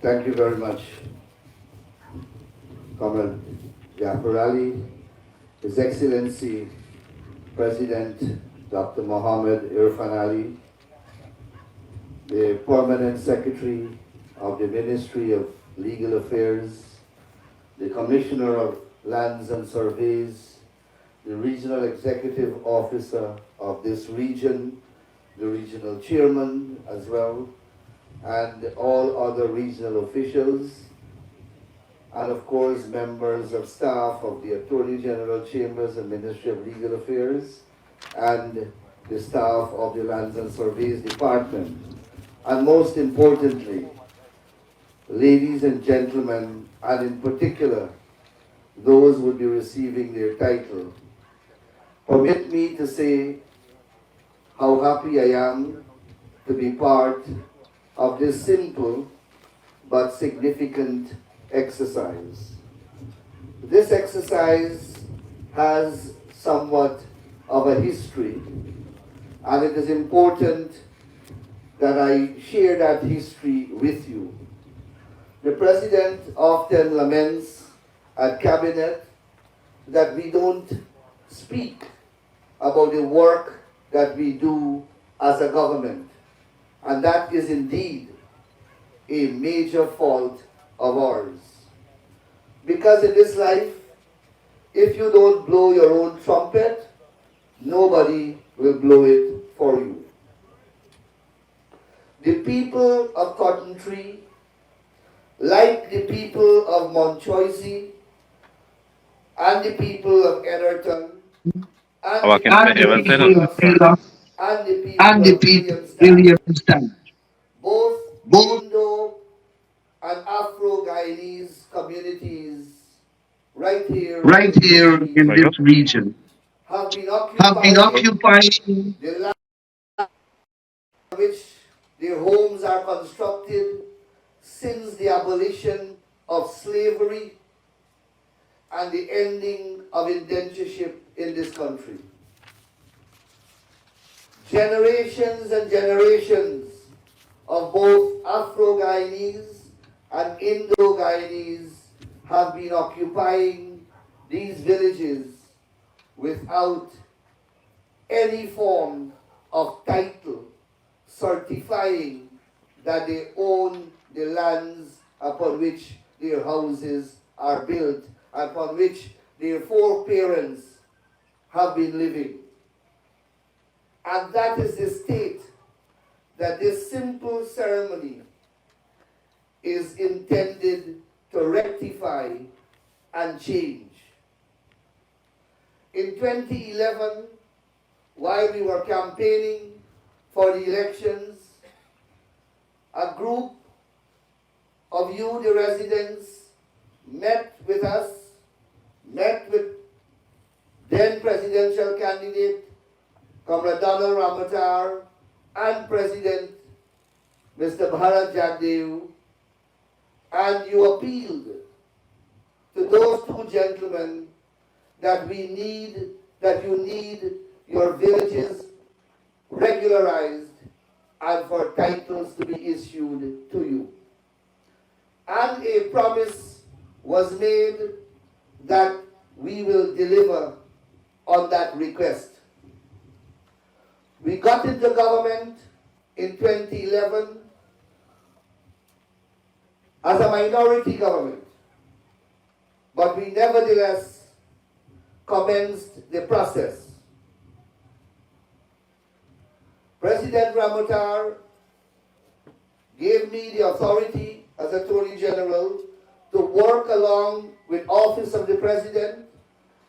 Thank you very much, Comrade Jafar Ali, His Excellency President Dr. Mohammed Irfan Ali, the Permanent Secretary of the Ministry of Legal Affairs, the Commissioner of Lands and Surveys, the Regional Executive Officer of this region, the Regional Chairman as well, and all other regional officials, and of course members of staff of the Attorney General Chambers and Ministry of Legal Affairs, and the staff of the Lands and Surveys Department. And most importantly, ladies and gentlemen, and in particular, those who will be receiving their title, permit me to say how happy I am to be part of this simple but significant exercise. This exercise has somewhat of a history, and it is important that I share that history with you. The President often laments at Cabinet that we don't speak about the work that we do as a government. And that is indeed a major fault of ours. Because in this life, if you don't blow your own trumpet, nobody will blow it for you. The people of Cotton Tree, like the people of Montchoisy, and the people of Ennerton, and the people of Surrey, and the people of Williamstown, both Indo and Afro-Guyanese communities right here in this region have been occupying the land on which their homes are constructed since the abolition of slavery and the ending of indentureship in this country. Generations and generations of both Afro-Guyanese and Indo-Guyanese have been occupying these villages without any form of title certifying that they own the lands upon which their houses are built, upon which their foreparents have been living. And that is the state that this simple ceremony is intended to rectify and change. In 2011, while we were campaigning for the elections, a group of you, the residents, met with us, met with then presidential candidate Comrade Donald Ramatar and President Mr. Bharat Jagdeo, and you appealed to those two gentlemen that you need your villages regularized and for titles to be issued to you. And a promise was made that we will deliver on that request. We got into government in 2011 as a minority government, but we nevertheless commenced the process. President Ramatar gave me the authority as Attorney General to work along with Office of the President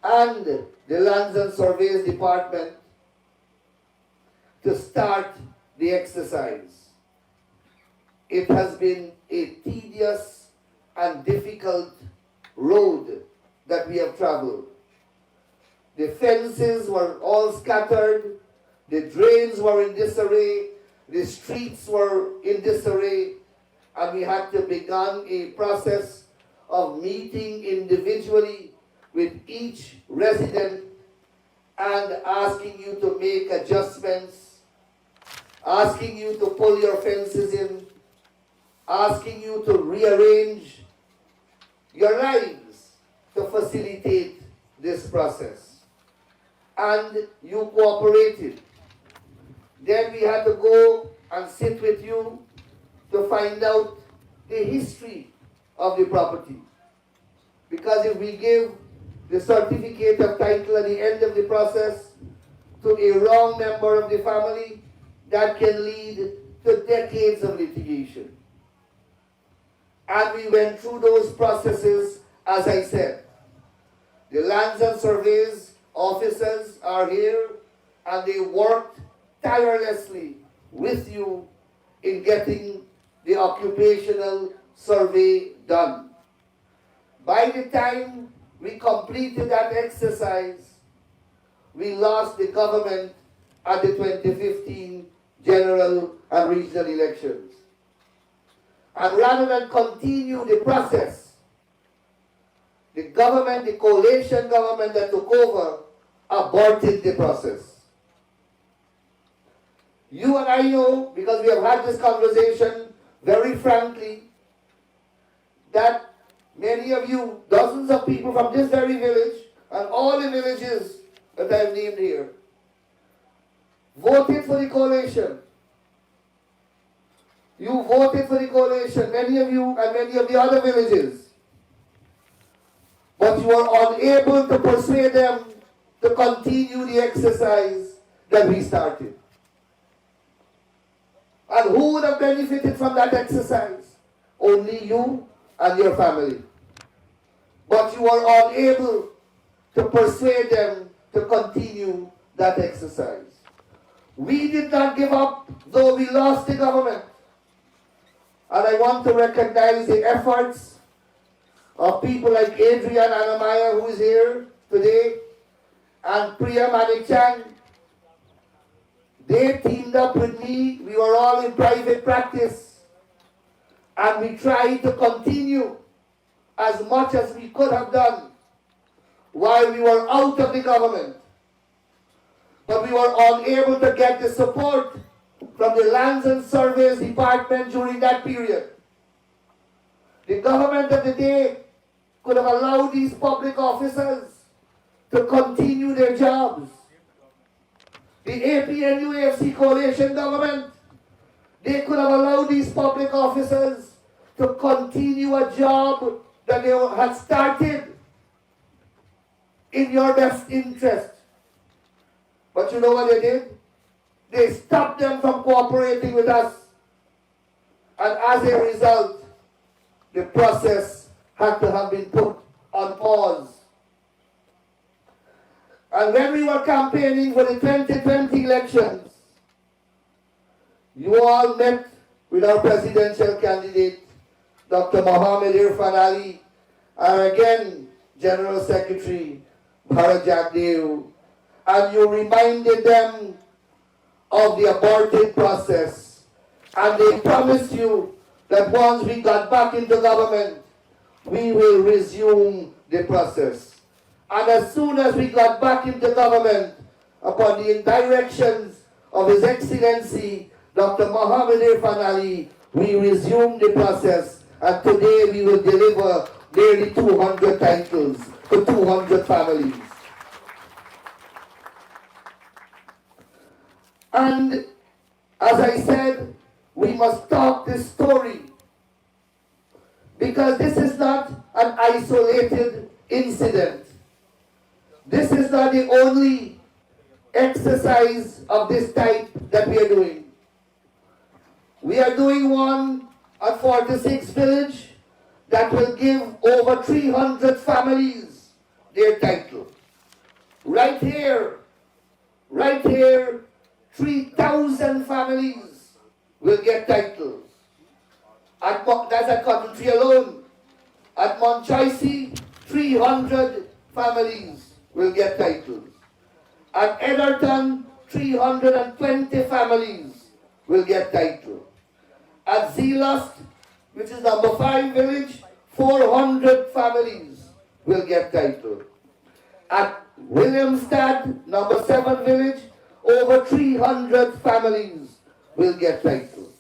and the Lands and Surveys Department to start the exercise. It has been a tedious and difficult road that we have traveled. The fences were all scattered, the drains were in disarray, the streets were in disarray, and we had to begin a process of meeting individually with each resident and asking you to make adjustments, asking you to pull your fences in, asking you to rearrange your lives to facilitate this process. And you cooperated. Then we had to go and sit with you to find out the history of the property. Because if we give the certificate of title at the end of the process to a wrong member of the family, that can lead to decades of litigation. And we went through those processes, as I said. The lands and surveys officers are here, and they worked tirelessly with you in getting the occupational survey done. By the time we completed that exercise, we lost the government at the 2015 general and regional elections. And rather than continue the process, the government, the coalition government that took over, aborted the process. You and I know, because we have had this conversation very frankly, that many of you, dozens of people from this very village, and all the villages that I've named here, voted for the coalition. You voted for the coalition, many of you and many of the other villages. But you were unable to persuade them to continue the exercise that we started. And who would have benefited from that exercise? Only you and your family. But you were unable to persuade them to continue that exercise. We did not give up, though we lost the government. And I want to recognize the efforts of people like Adrian Anamaya, who is here today, and Priya Manikchan. They teamed up with me. We were all in private practice. And we tried to continue as much as we could have done while we were out of the government. But we were unable to get the support from the Lands and Surveys Department during that period. The government of the day could have allowed these public officers to continue their jobs. The APNU-AFC coalition government, they could have allowed these public officers to continue a job that they had started in your best interest. But you know what they did? They stopped them from cooperating with us. And as a result, the process had to have been put on pause. And when we were campaigning for the 2020 elections, you all met with our presidential candidate, Dr. Mohabir Ali, and again, General Secretary Bharat Jagdev, and you reminded them of the aborted process. And they promised you that once we got back into government, we will resume the process. And as soon as we got back into government, upon the directions of His Excellency, Dr. Mohabir Ali, we resumed the process. And today we will deliver nearly 200 titles to 200 families. And as I said, we must talk this story, because this is not an isolated incident. This is not the only exercise of this type that we are doing. We are doing one at 46 Village that will give over 300 families their title. Right here, 3,000 families will get titles. That's at Coventry alone. At Mount Choisey, 300 families will get titles. At Egerton, 320 families will get titles. At Zeelust, which is number 5 village, 400 families will get titles. At Williamstad, number 7 village, over 300 families will get titles.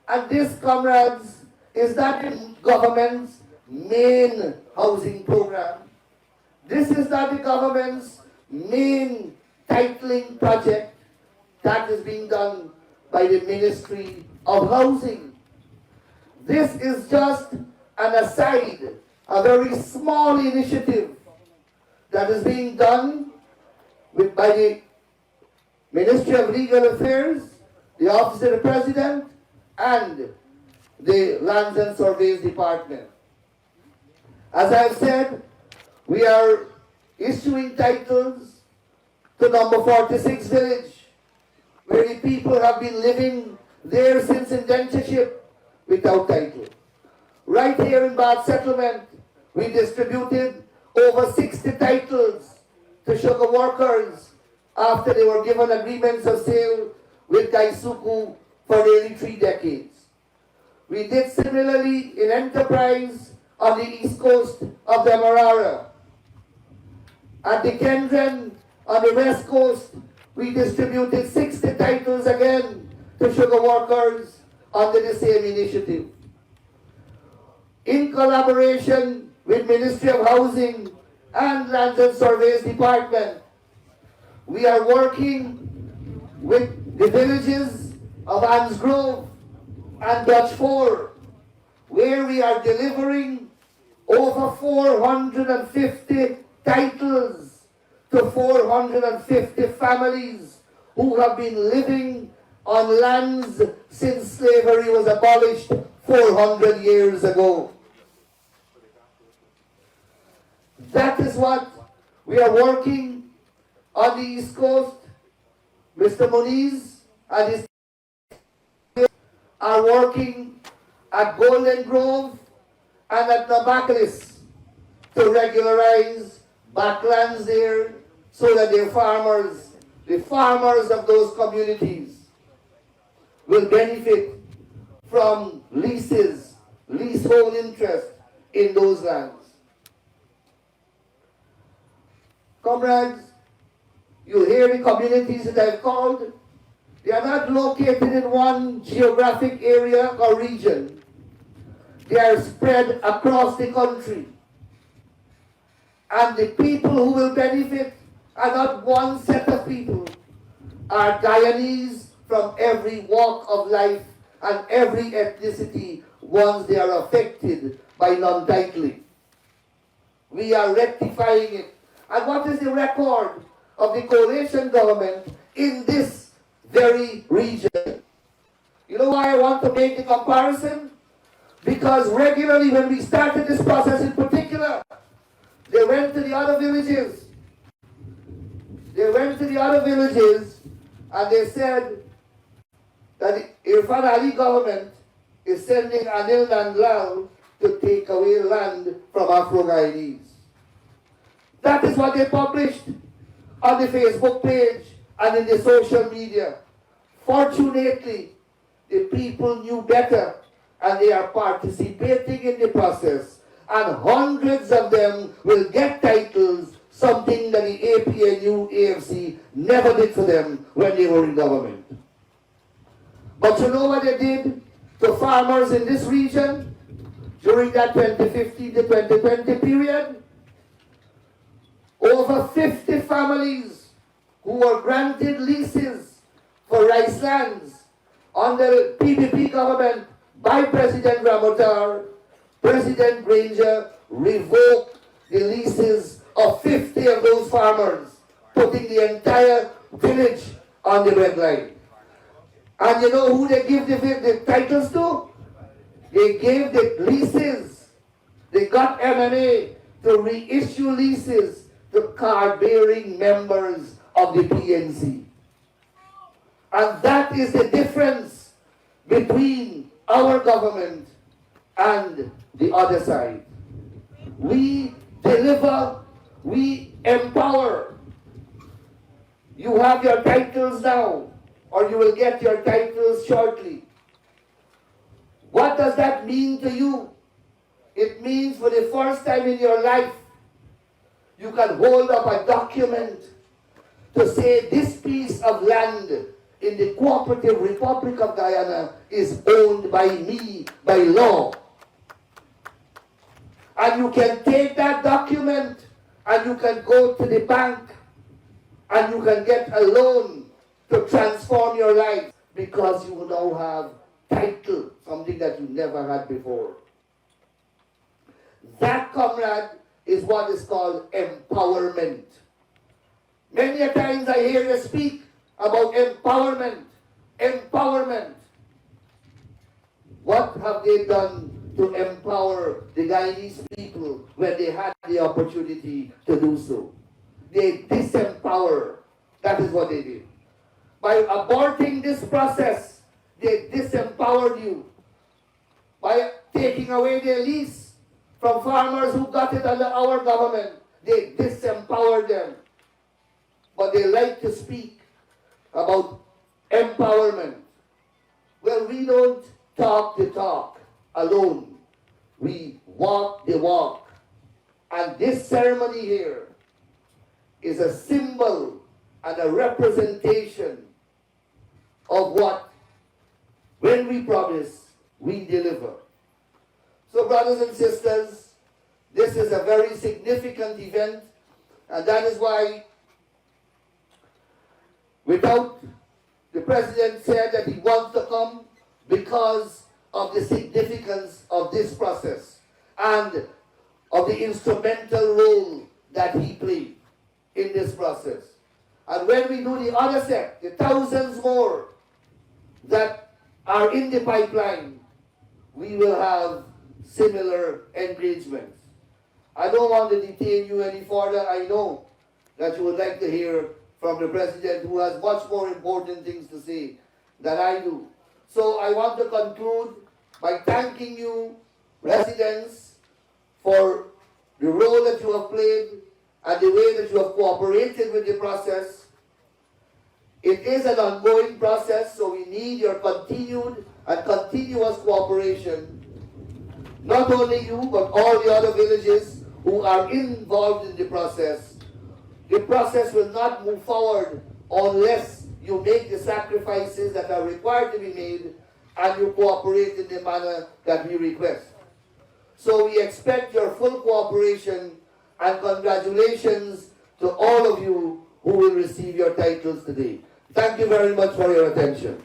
And this, comrades, is that the government's main housing program. This is not the government's main titling project that is being done by the Ministry of Housing. This is just an aside, a very small initiative that is being done by the Ministry of Legal Affairs, the Office of the President, and the Lands and Surveys Department. As I've said, we are issuing titles to number 46 village, where the people have been living there since indentureship without title. Right here in Bath Settlement, we distributed over 60 titles to sugar workers after they were given agreements of sale with Gaisuku for nearly 3 decades. We did similarly in Enterprise on the east coast of the Marara. At the Kendren on the west coast, we distributed 60 titles again to sugar workers under the same initiative. In collaboration with Ministry of Housing and Lands and Surveys Department, we are working with the villages of Anns Grove and Dutch Fore, where we are delivering over 450 titles to 450 families who have been living on lands since slavery was abolished 400 years ago. That is what we are working on the East Coast. Mr. Moniz and his team are working at Golden Grove and at Nabaclis to regularize backlands there so that their farmers, the farmers of those communities, will benefit from leases, leasehold interest in those lands. Comrades, you hear the communities that I've called. They are not located in one geographic area or region. They are spread across the country. And the people who will benefit are not one set of people, are Guyanese from every walk of life and every ethnicity once they are affected by non-titling. We are rectifying it. And what is the record of the coalition government in this very region? You know why I want to make the comparison? Because regularly when we started this process in particular, they went to the other villages. They went to the other villages and they said that the Irfan Ali government is sending Anil Nandlall to take away land from Afro-Guyanese. That is what they published on the Facebook page and in the social media. Fortunately, the people knew better and they are participating in the process. And hundreds of them will get titles, something that the APNU, AFC never did for them when they were in government. But you know what they did to farmers in this region during that 2015 to 2020 period? Over 50 families who were granted leases for rice lands under the PDP government by President Ramotar, President Granger revoked the leases of 50 of those farmers, putting the entire village on the red line. And you know who they give the titles to? They gave the leases. They got MMA to reissue leases to card-bearing members of the PNC. And that is the difference between our government and the other side. We deliver, we empower. You have your titles now, or you will get your titles shortly. What does that mean to you? It means for the first time in your life, you can hold up a document to say this piece of land in the Cooperative Republic of Guyana is owned by me by law. And you can take that document and you can go to the bank and you can get a loan to transform your life because you now have title, something that you never had before. That, comrade, is what is called empowerment. Many a times I hear you speak about empowerment. Empowerment. What have they done to empower the Guyanese people when they had the opportunity to do so? They disempower. That is what they did. By aborting this process, they disempowered you. By taking away their lease from farmers who got it under our government, they disempowered them. But they like to speak about empowerment. Well, we don't talk the talk alone. We walk the walk. And this ceremony here is a symbol and a representation of what, when we promise, we deliver. So, brothers and sisters, this is a very significant event, and that is why, without the President said that he wants to come because of the significance of this process and of the instrumental role that he played in this process. And when we do the other set, the thousands more that are in the pipeline, we will have similar engagements. I don't want to detain you any further. I know that you would like to hear from the President, who has much more important things to say than I do. So I want to conclude by thanking you, residents, for the role that you have played and the way that you have cooperated with the process. It is an ongoing process, so we need your continued and continuous cooperation. Not only you, but all the other villages who are involved in the process. The process will not move forward unless you make the sacrifices that are required to be made and you cooperate in the manner that we request. So we expect your full cooperation, and congratulations to all of you who will receive your titles today. Thank you very much for your attention.